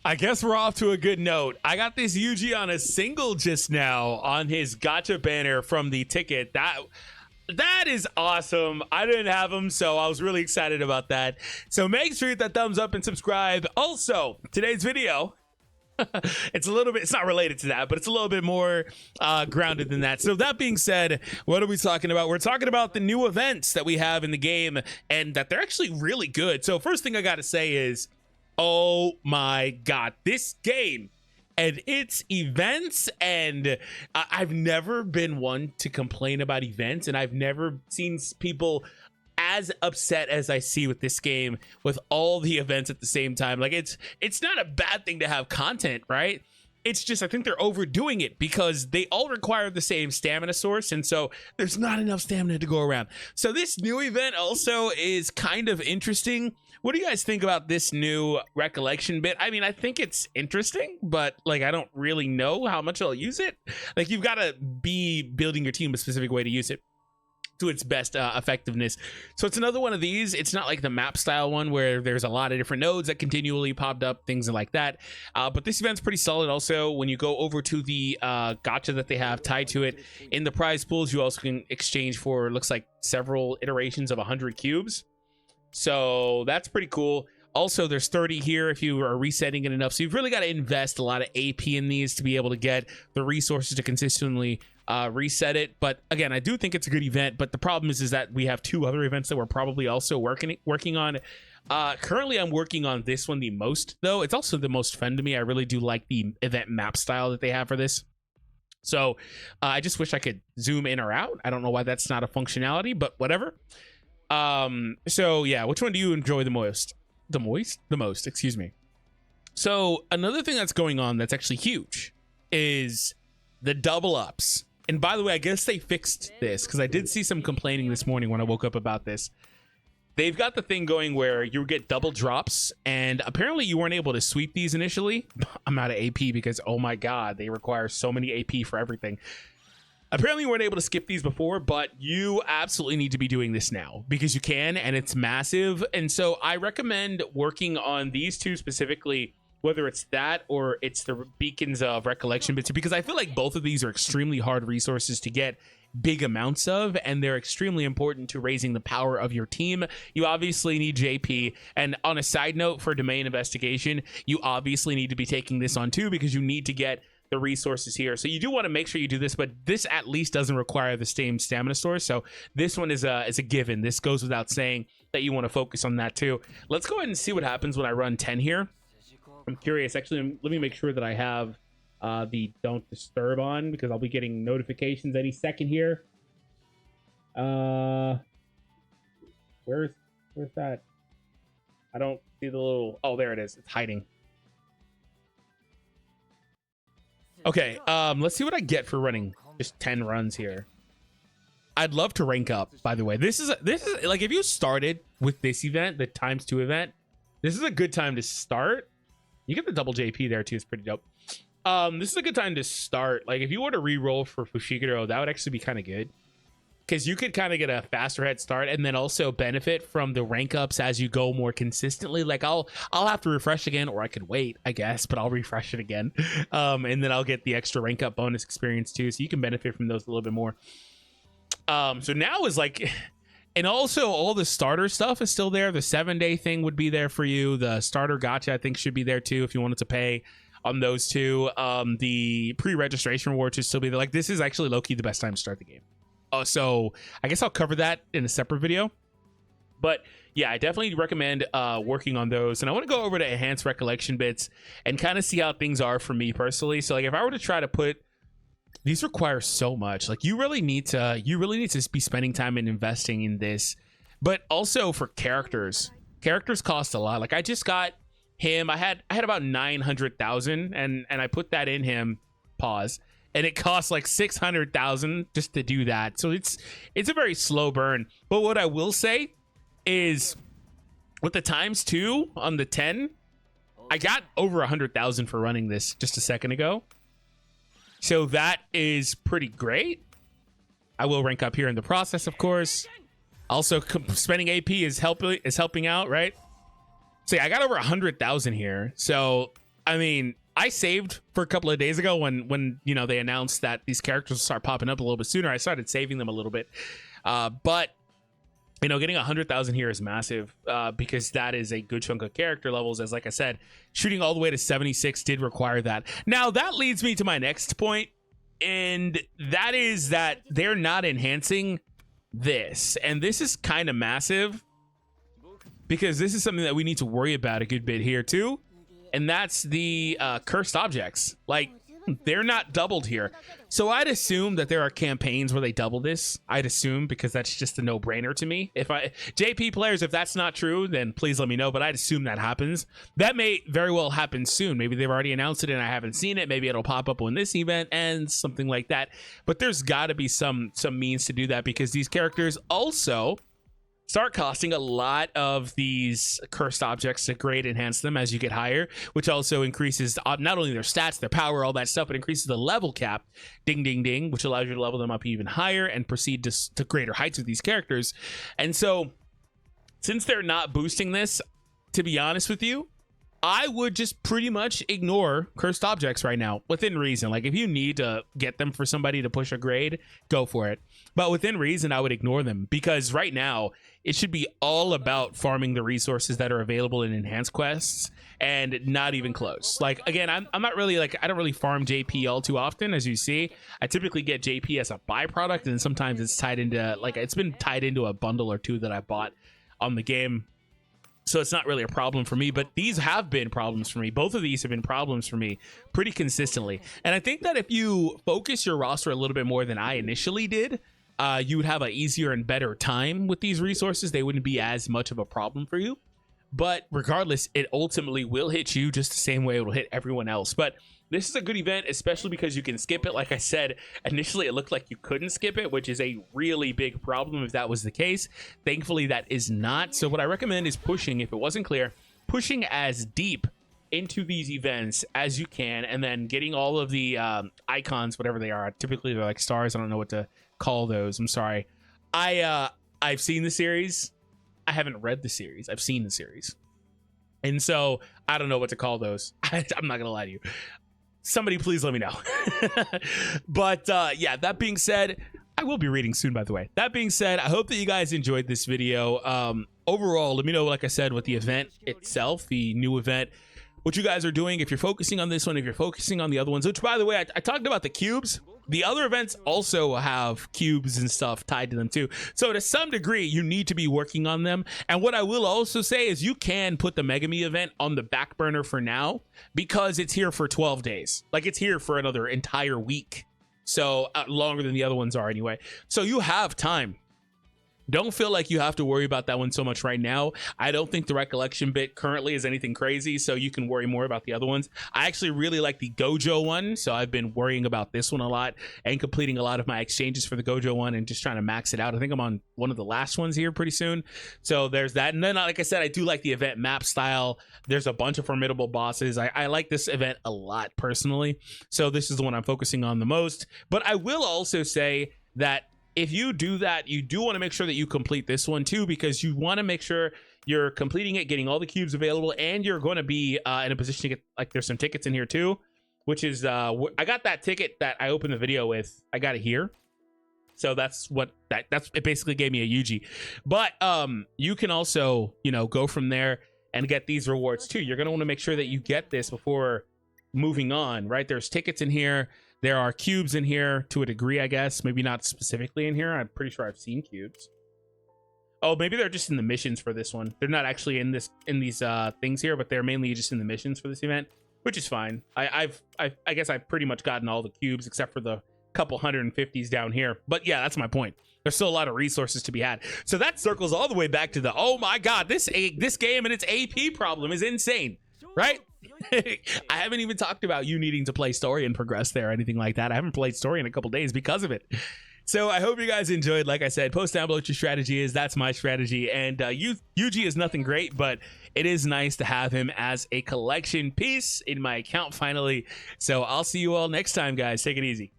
I guess we're off to a good note. I got this Yuji on a single just now on his Gacha banner from the ticket. That is awesome. I didn't have him, so I was really excited about that. So make sure you hit that thumbs up and subscribe. Also, today's video, it's not related to that, but it's a little bit more grounded than that. So that being said, what are we talking about? We're talking about the new events that we have in the game and that they're actually really good. So first thing I got to say is, oh my God, this game and its events, and I've never been one to complain about events, and I've never seen people as upset as I see with this game with all the events at the same time. Like, it's not a bad thing to have content, right? It's just, I think they're overdoing it because they all require the same stamina source, and so there's not enough stamina to go around. So this new event also is kind of interesting. What do you guys think about this new recollection bit? I mean, I think it's interesting, but like, I don't really know how much I'll use it. Like, you've got to be building your team a specific way to use it to its best effectiveness. So it's another one of these. It's not like the map style one where there's a lot of different nodes that continually popped up, things like that. But this event's pretty solid. Also, when you go over to the gacha that they have tied to it in the prize pools, you also can exchange for, looks like, several iterations of 100 cubes. So that's pretty cool. Also, there's 30 here if you are resetting it enough. So you've really got to invest a lot of AP in these to be able to get the resources to consistently reset it. But again, I do think it's a good event. But the problem is that we have two other events that we're probably also working on. Currently, I'm working on this one the most, though. It's also the most fun to me. I really do like the event map style that they have for this. So I just wish I could zoom in or out. I don't know why that's not a functionality, but whatever. So yeah, which one do you enjoy the most? The most, excuse me. So another thing that's going on that's actually huge is the double ups. And by the way, I guess they fixed this because I did see some complaining this morning when I woke up about this. They've got the thing going where you get double drops, and apparently you weren't able to sweep these initially. I'm out of AP because, oh my God, they require so many AP for everything. Apparently you weren't able to skip these before, but you absolutely need to be doing this now because you can, and it's massive. And so I recommend working on these two specifically, whether it's that or it's the beacons of recollection bits, because I feel like both of these are extremely hard resources to get big amounts of, and they're extremely important to raising the power of your team. You obviously need JP, and on a side note for domain investigation, you obviously need to be taking this on too because you need to get the resources here. So you do want to make sure you do this, but this at least doesn't require the same stamina source. So this one is a given. This goes without saying that you want to focus on that too. Let's go ahead and see what happens when I run 10 here. I'm curious. Actually, let me make sure that I have the don't disturb on because I'll be getting notifications any second here. Where's that? I don't see the little, oh, there it is. It's hiding. Okay, let's see what I get for running just 10 runs here. I'd love to rank up, by the way. This is like, if you started with this event, the ×2 event, this is a good time to start. You get the double JP there too, it's pretty dope. This is a good time to start. Like, if you were to re-roll for Fushiguro, that would actually be kind of good. Because you could kind of get a faster head start and then also benefit from the rank ups as you go more consistently. Like, I'll have to refresh again, or I could wait, I guess, but I'll refresh it again. And then I'll get the extra rank up bonus experience too. So you can benefit from those a little bit more. So now is like, and also all the starter stuff is still there. The 7-day thing would be there for you. The starter gacha, I think, should be there too if you wanted to pay on those two. The pre-registration reward should still be there. Like, this is actually low-key the best time to start the game. So I guess I'll cover that in a separate video. But yeah, I definitely recommend working on those. And I want to go over to enhanced recollection bits and kind of see how things are for me personally. So like, if I were to try to put, these require so much. Like, you really need to be spending time and investing in this. But also for characters cost a lot. Like, I just got him. I had about 900,000 and I put that in him. Pause. And it costs like 600,000 just to do that. So it's a very slow burn. But what I will say is, with the ×2 on the 10, I got over 100,000 for running this just a second ago. So that is pretty great. I will rank up here in the process, of course. Also, spending AP is helping out, right? So yeah, I got over 100,000 here. So I mean, I saved for a couple of days ago when you know they announced that these characters will start popping up a little bit sooner. I started saving them a little bit, but you know, getting 100,000 here is massive because that is a good chunk of character levels. As like I said, shooting all the way to 76 did require that. Now that leads me to my next point, and that is that they're not enhancing this, and this is kind of massive because this is something that we need to worry about a good bit here too, and that's the cursed objects. Like, they're not doubled here. So I'd assume that there are campaigns where they double this. I'd assume, because that's just a no-brainer to me. If JP players, if that's not true, then please let me know, but I'd assume that happens. That may very well happen soon. Maybe they've already announced it and I haven't seen it. Maybe it'll pop up when this event ends, something like that. But there's got to be some means to do that, because these characters also start costing a lot of these cursed objects to grade enhance them as you get higher, which also increases not only their stats, their power, all that stuff, but increases the level cap, ding ding ding, which allows you to level them up even higher and proceed to greater heights with these characters. And so since they're not boosting this, to be honest with you, I would just pretty much ignore cursed objects right now, within reason. Like, if you need to get them for somebody to push a grade, go for it. But within reason, I would ignore them, because right now it should be all about farming the resources that are available in enhanced quests, and not even close. Like, again, I'm not really, like, I don't really farm JP all too often. As you see, I typically get JP as a byproduct, and sometimes it's tied into, like, it's been tied into a bundle or two that I bought on the game. So it's not really a problem for me, but these have been problems for me. Both of these have been problems for me pretty consistently. And I think that if you focus your roster a little bit more than I initially did, you would have an easier and better time with these resources. They wouldn't be as much of a problem for you. But regardless, it ultimately will hit you just the same way it will hit everyone else. But this is a good event, especially because you can skip it. Like I said, initially it looked like you couldn't skip it, which is a really big problem if that was the case. Thankfully, that is not. So what I recommend is pushing, if it wasn't clear, pushing as deep into these events as you can, and then getting all of the icons, whatever they are. Typically, they're like stars. I don't know what to call those. I'm sorry. I've seen the series. I haven't read the series. I've seen the series. And so I don't know what to call those. I'm not going to lie to you. Somebody please let me know. But yeah, that being said, I will be reading soon, by the way. That being said, I hope that you guys enjoyed this video. Overall, let me know, like I said, with the event itself, the new event, what you guys are doing. If you're focusing on this one, if you're focusing on the other ones, which, by the way, I talked about the cubes. The other events also have cubes and stuff tied to them too. So to some degree, you need to be working on them. And what I will also say is you can put the Megami event on the back burner for now, because it's here for 12 days. Like, it's here for another entire week. So longer than the other ones are anyway. So you have time. Don't feel like you have to worry about that one so much right now. I don't think the Recollection bit currently is anything crazy, so you can worry more about the other ones. I actually really like the Gojo one, so I've been worrying about this one a lot and completing a lot of my exchanges for the Gojo one and just trying to max it out. I think I'm on one of the last ones here pretty soon. So there's that. And then, like I said, I do like the event map style. There's a bunch of formidable bosses. I like this event a lot personally, so this is the one I'm focusing on the most. But I will also say that if you do that, you do want to make sure that you complete this one too, because you want to make sure you're completing it, getting all the cubes available, and you're going to be in a position to get, like, there's some tickets in here too, which is I got that ticket that I opened the video with. I got it here. So that's what that's it basically gave me a Yuji. But you can also, you know, go from there and get these rewards too. You're going to want to make sure that you get this before moving on, right? There's tickets in here. There are cubes in here to a degree, I guess. Maybe not specifically in here. I'm pretty sure I've seen cubes. Oh, maybe they're just in the missions for this one. They're not actually in these things here, but they're mainly just in the missions for this event, which is fine. I guess I've pretty much gotten all the cubes except for the couple 150s down here. But yeah, that's my point. There's still a lot of resources to be had. So that circles all the way back to the, oh my God, this game and its AP problem is insane, right? I haven't even talked about you needing to play story and progress there or anything like that. I haven't played story in a couple days because of it. So I hope you guys enjoyed. Like I said, post down below what your strategy is. That's my strategy. And Yuji is nothing great, but it is nice to have him as a collection piece in my account finally. So I'll see you all next time, guys. Take it easy.